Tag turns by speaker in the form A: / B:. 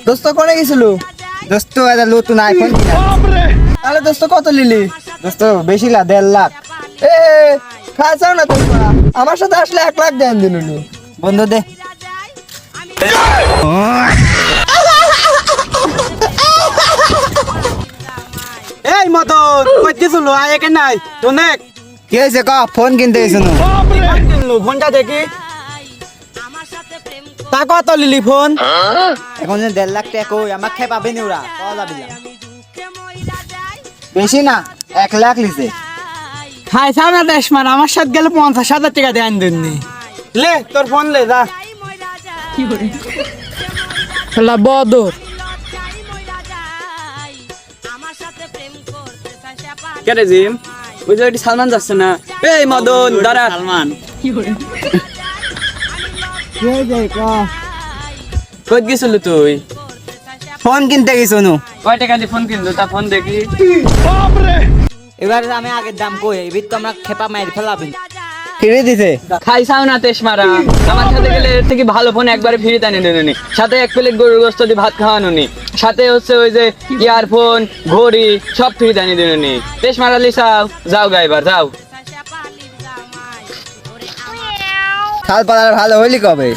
A: দোস্ত করে গেছিল
B: দোস্ত এটা নতুন আইফোন কিনা।
A: তাহলে দোস্ত কত লিলি?
B: দোস্ত বেশি না 1.5 লাখ।
A: এ খাইছাও না তোমরা, আমার সাথে আসলে 1 লাখ দেন দিন।
B: বন্ধু দে।
C: এই মদন কই দিছিল আয় কেন নাই তোনেক
B: কি হয়েছে ক? ফোন কিনতে গেছিল।
C: কিনলো ফোনটা দেখি তা কত লিলি ফোন
B: এখন যে 1.5 লাখ টাকা কই আমার খাই পাবে নি ওরা, পাওয়া যাবে না। বেশি না 1 লাখ লিছে।
C: খাইছাও না দেশমান আমার সাথে গেলে 50,000 টাকা দেন দিননি লে তোর ফোন লে যা শালা বদর কেরে জিম ওই যে সালমান যাচ্ছে না এই মদন দাঁড়া সালমান কই গেছিল তুই
B: ফোন কিনতে গেছিল।
C: কয় টাকা দিয়ে ফোন কিনলো তা ফোন দেখি
B: এবার আমি আগের দাম কই, এবার তো আমরা খেপা মাইর ফেলাবেন। ফিরে দিছে।
C: খাইছাও না তেস মারা আমার সাথে গেলে এর থেকে ভালো ফোন একবারে ফ্রি তানি দেনি সাথে 1 প্লেট গরুর গোশত দিয়ে ভাত খাওয়ানো নি সাথে হচ্ছে ওই যে ইয়ারফোন ঘড়ি সব ফ্রি তানি দেনি তেস মারা লিসাও যাও গা এবার যাও
B: শাল পালার ভালো হইলি কবে?